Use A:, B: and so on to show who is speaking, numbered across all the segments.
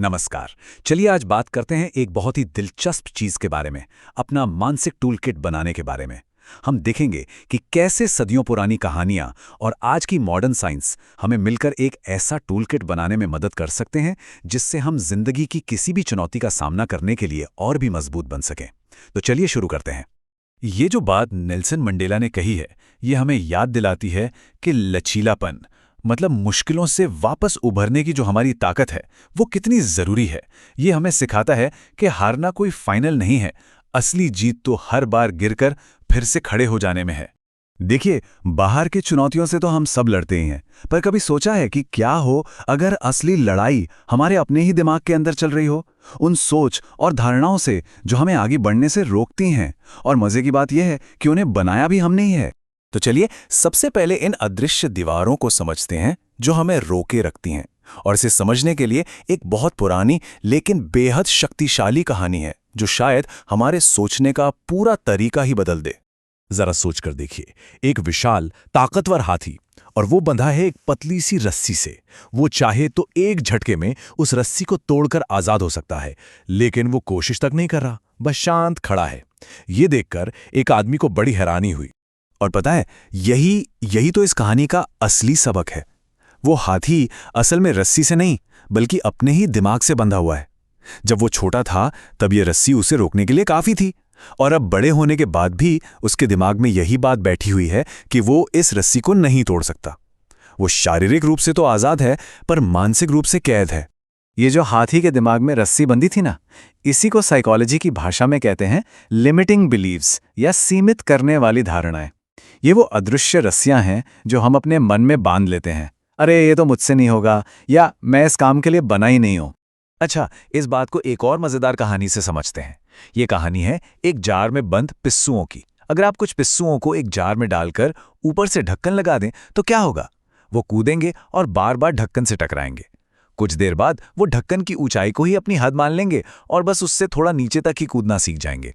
A: नमस्कार। चलिए आज बात करते हैं एक बहुत ही दिलचस्प चीज के बारे में, अपना मानसिक टूलकिट बनाने के बारे में। हम देखेंगे कि कैसे सदियों पुरानी कहानियां और आज की मॉडर्न साइंस हमें मिलकर एक ऐसा टूलकिट बनाने में मदद कर सकते हैं जिससे हम जिंदगी की किसी भी चुनौती का सामना करने के लिए और भी मजबूत बन सकें। तो चलिए शुरू करते हैं। ये जो बात नेल्सन मंडेला ने कही है, ये हमें याद दिलाती है कि लचीलापन मतलब मुश्किलों से वापस उभरने की जो हमारी ताकत है वो कितनी ज़रूरी है। ये हमें सिखाता है कि हारना कोई फाइनल नहीं है, असली जीत तो हर बार गिरकर फिर से खड़े हो जाने में है। देखिए, बाहर की चुनौतियों से तो हम सब लड़ते ही हैं, पर कभी सोचा है कि क्या हो अगर असली लड़ाई हमारे अपने ही दिमाग के अंदर चल रही हो, उन सोच और धारणाओं से जो हमें आगे बढ़ने से रोकती हैं। और मज़े की बात यह है कि उन्हें बनाया भी हमने ही है। तो चलिए सबसे पहले इन अदृश्य दीवारों को समझते हैं जो हमें रोके रखती हैं। और इसे समझने के लिए एक बहुत पुरानी लेकिन बेहद शक्तिशाली कहानी है जो शायद हमारे सोचने का पूरा तरीका ही बदल दे। जरा सोचकर देखिए, एक विशाल ताकतवर हाथी, और वो बंधा है एक पतली सी रस्सी से। वो चाहे तो एक झटके में उस रस्सी को तोड़कर आजाद हो सकता है, लेकिन वो कोशिश तक नहीं कर रहा, बस शांत खड़ा है। ये देखकर एक आदमी को बड़ी हैरानी हुई। और पता है, यही तो इस कहानी का असली सबक है। वो हाथी असल में रस्सी से नहीं बल्कि अपने ही दिमाग से बंधा हुआ है। जब वो छोटा था तब ये रस्सी उसे रोकने के लिए काफी थी, और अब बड़े होने के बाद भी उसके दिमाग में यही बात बैठी हुई है कि वो इस रस्सी को नहीं तोड़ सकता। वो शारीरिक रूप से तो आजाद है, पर मानसिक रूप से कैद है। ये जो हाथी के दिमाग में रस्सी बंधी थी ना, इसी को साइकोलॉजी की भाषा में कहते हैं लिमिटिंग बिलीव्स या सीमित करने वाली धारणाएं। ये वो अदृश्य रस्सियां हैं जो हम अपने मन में बांध लेते हैं। अरे ये तो मुझसे नहीं होगा, या मैं इस काम के लिए बना ही नहीं हूं। अच्छा, इस बात को एक और मजेदार कहानी से समझते हैं। ये कहानी है एक जार में बंद पिस्सुओं की। अगर आप कुछ पिस्सुओं को एक जार में डालकर ऊपर से ढक्कन लगा दें तो क्या होगा? वो कूदेंगे और बार बार ढक्कन से टकराएंगे। कुछ देर बाद वो ढक्कन की ऊंचाई को ही अपनी हद मान लेंगे और बस उससे थोड़ा नीचे तक ही कूदना सीख जाएंगे।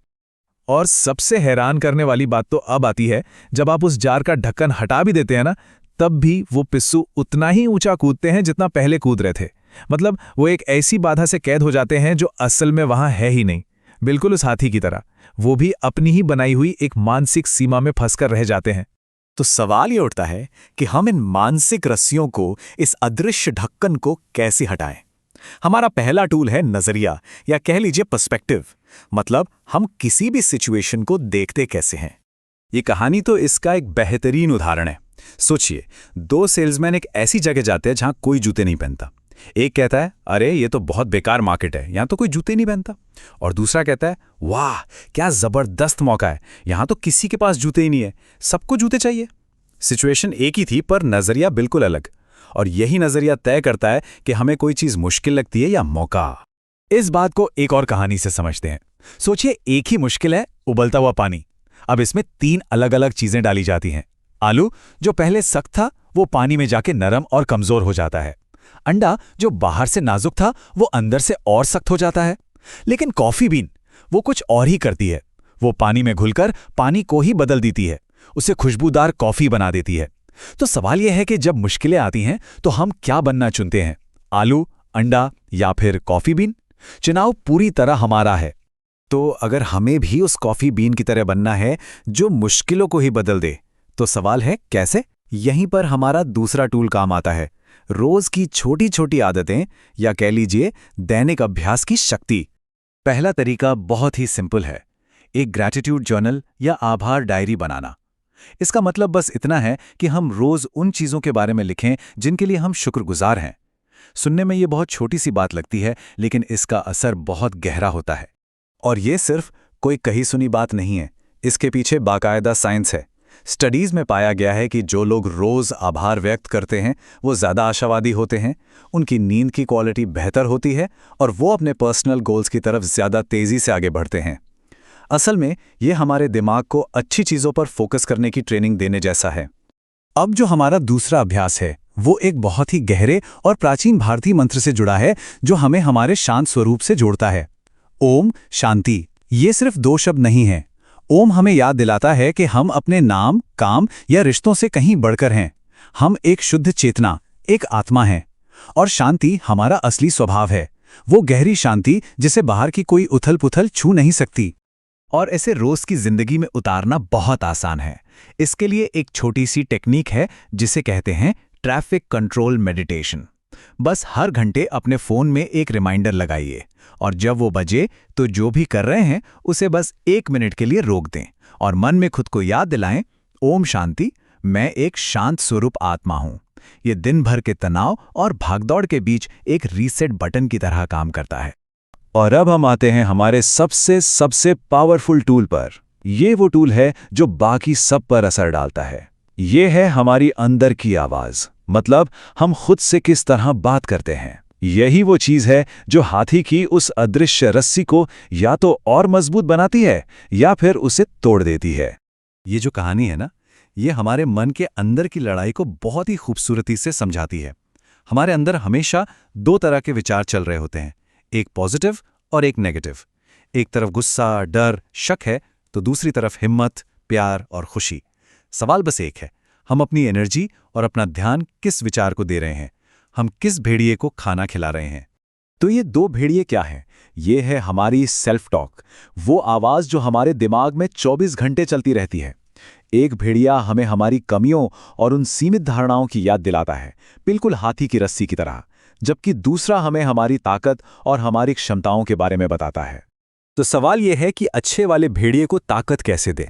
A: और सबसे हैरान करने वाली बात तो अब आती है, जब आप उस जार का ढक्कन हटा भी देते हैं ना, तब भी वो पिस्सू उतना ही ऊंचा कूदते हैं जितना पहले कूद रहे थे। मतलब वो एक ऐसी बाधा से कैद हो जाते हैं जो असल में वहां है ही नहीं। बिल्कुल उस हाथी की तरह वो भी अपनी ही बनाई हुई एक मानसिक सीमा में फंसकर रह जाते हैं। तो सवाल ये उठता है कि हम इन मानसिक रस्सियों को, इस अदृश्य ढक्कन को कैसे हटाएं? हमारा पहला टूल है नजरिया, या कह लीजिए पर्सपेक्टिव। मतलब हम किसी भी सिचुएशन को देखते कैसे हैं। ये कहानी तो इसका एक बेहतरीन उदाहरण है। सोचिए, दो सेल्समैन एक ऐसी जगह जाते हैं जहां कोई जूते नहीं पहनता। एक कहता है, अरे ये तो बहुत बेकार मार्केट है, यहां तो कोई जूते नहीं पहनता। और दूसरा कहता है, वाह क्या जबरदस्त मौका है, यहां तो किसी के पास जूते ही नहीं है, सबको जूते चाहिए। सिचुएशन एक ही थी पर नजरिया बिल्कुल अलग। और यही नजरिया तय करता है कि हमें कोई चीज मुश्किल लगती है या मौका। इस बात को एक और कहानी से समझते हैं। सोचिए, एक ही मुश्किल है, उबलता हुआ पानी। अब इसमें 3 अलग अलग चीजें डाली जाती हैं। आलू जो पहले सख्त था वो पानी में जाके नरम और कमजोर हो जाता है। अंडा जो बाहर से नाजुक था वो अंदर से और सख्त हो जाता है। लेकिन कॉफी बीन वो कुछ और ही करती है। वो पानी में घुलकर पानी को ही बदल देती है, उसे खुशबूदार कॉफी बना देती है। तो सवाल यह है कि जब मुश्किलें आती हैं तो हम क्या बनना चुनते हैं, आलू, अंडा या फिर कॉफी बीन? चुनाव पूरी तरह हमारा है। तो अगर हमें भी उस कॉफी बीन की तरह बनना है जो मुश्किलों को ही बदल दे, तो सवाल है कैसे? यहीं पर हमारा दूसरा टूल काम आता है, रोज की छोटी छोटी आदतें, या कह लीजिए दैनिक अभ्यास की शक्ति। पहला तरीका बहुत ही सिंपल है, एक ग्रैटिट्यूड जर्नल या आभार डायरी बनाना। इसका मतलब बस इतना है कि हम रोज उन चीजों के बारे में लिखें जिनके लिए हम शुक्रगुजार हैं। सुनने में ये बहुत छोटी सी बात लगती है, लेकिन इसका असर बहुत गहरा होता है। और ये सिर्फ कोई कही सुनी बात नहीं है, इसके पीछे बाकायदा साइंस है। स्टडीज में पाया गया है कि जो लोग रोज आभार व्यक्त करते हैं वो ज्यादा आशावादी होते हैं, उनकी नींद की क्वालिटी बेहतर होती है और वो अपने पर्सनल गोल्स की तरफ ज्यादा तेजी से आगे बढ़ते हैं। असल में ये हमारे दिमाग को अच्छी चीजों पर फोकस करने की ट्रेनिंग देने जैसा है। अब जो हमारा दूसरा अभ्यास है वो एक बहुत ही गहरे और प्राचीन भारतीय मंत्र से जुड़ा है जो हमें हमारे शांत स्वरूप से जोड़ता है। ओम शांति। ये सिर्फ 2 शब्द नहीं हैं। ओम हमें याद दिलाता है कि हम अपने नाम, काम या रिश्तों से कहीं बढ़कर हैं। हम एक शुद्ध चेतना, एक आत्मा हैं। और शांति हमारा असली स्वभाव है, वो गहरी शांति जिसे बाहर की कोई उथल-पुथल छू नहीं सकती। और ऐसे रोज की जिंदगी में उतारना बहुत आसान है। इसके लिए एक छोटी सी टेक्निक है जिसे कहते हैं ट्रैफिक कंट्रोल मेडिटेशन। बस हर घंटे अपने फोन में एक रिमाइंडर लगाइए और जब वो बजे तो जो भी कर रहे हैं उसे बस 1 मिनट के लिए रोक दें और मन में खुद को याद दिलाएं, ओम शांति, मैं एक शांत स्वरूप आत्मा हूं। ये दिन भर के तनाव और भागदौड़ के बीच एक रीसेट बटन की तरह काम करता है। और अब हम आते हैं हमारे सबसे पावरफुल टूल पर। ये वो टूल है जो बाकी सब पर असर डालता है। ये है हमारी अंदर की आवाज, मतलब हम खुद से किस तरह बात करते हैं। यही वो चीज है जो हाथी की उस अदृश्य रस्सी को या तो और मजबूत बनाती है या फिर उसे तोड़ देती है। ये जो कहानी है ना, ये हमारे मन के अंदर की लड़ाई को बहुत ही खूबसूरती से समझाती है। हमारे अंदर हमेशा 2 तरह के विचार चल रहे होते हैं, एक पॉजिटिव और एक नेगेटिव। एक तरफ गुस्सा, डर, शक है तो दूसरी तरफ हिम्मत, प्यार और खुशी। सवाल बस एक है, हम अपनी एनर्जी और अपना ध्यान किस विचार को दे रहे हैं, हम किस भेड़िए को खाना खिला रहे हैं। तो ये 2 भेड़िए क्या हैं? ये है हमारी सेल्फ टॉक, वो आवाज जो हमारे दिमाग में 24 घंटे चलती रहती है। एक भेड़िया हमें हमारी कमियों और उन सीमित धारणाओं की याद दिलाता है, बिल्कुल हाथी की रस्सी की तरह, जबकि दूसरा हमें हमारी ताकत और हमारी क्षमताओं के बारे में बताता है। तो सवाल यह है कि अच्छे वाले भेड़िए को ताकत कैसे दें?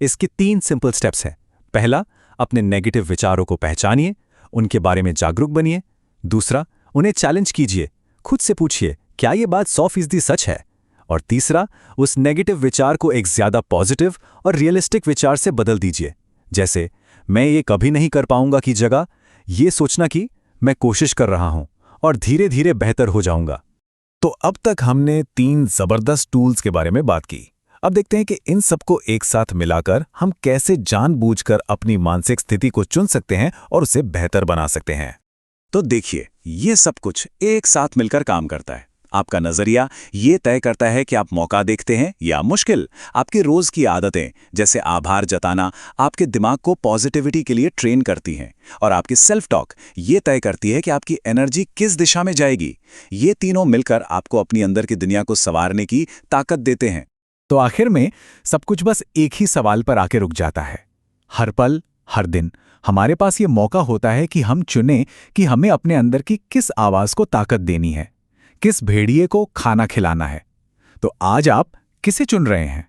A: इसके 3 सिंपल स्टेप्स हैं। पहला, अपने नेगेटिव विचारों को पहचानिए, उनके बारे में जागरूक बनिए। दूसरा, उन्हें चैलेंज कीजिए, खुद से पूछिए क्या ये बात 100% सच है। और तीसरा, उस नेगेटिव विचार को एक ज्यादा पॉजिटिव और रियलिस्टिक विचार से बदल दीजिए। जैसे मैं ये कभी नहीं कर पाऊंगा की जगह ये सोचना कि मैं कोशिश कर रहा हूं और धीरे धीरे बेहतर हो जाऊंगा। तो अब तक हमने 3 जबरदस्त टूल्स के बारे में बात की। अब देखते हैं कि इन सबको एक साथ मिलाकर हम कैसे जानबूझकर अपनी मानसिक स्थिति को चुन सकते हैं और उसे बेहतर बना सकते हैं। तो देखिए, ये सब कुछ एक साथ मिलकर काम करता है। आपका नजरिया ये तय करता है कि आप मौका देखते हैं या मुश्किल। आपकी रोज की आदतें जैसे आभार जताना आपके दिमाग को पॉजिटिविटी के लिए ट्रेन करती हैं और आपकी सेल्फ टॉक ये तय करती है कि आपकी एनर्जी किस दिशा में जाएगी। ये तीनों मिलकर आपको अपनी अंदर की दुनिया को संवारने की ताकत देते हैं। तो आखिर में सब कुछ बस एक ही सवाल पर आके रुक जाता है। हर पल, हर दिन हमारे पास ये मौका होता है कि हम चुनें कि हमें अपने अंदर की किस आवाज को ताकत देनी है, किस भेड़िए को खाना खिलाना है। तो आज आप किसे चुन रहे हैं?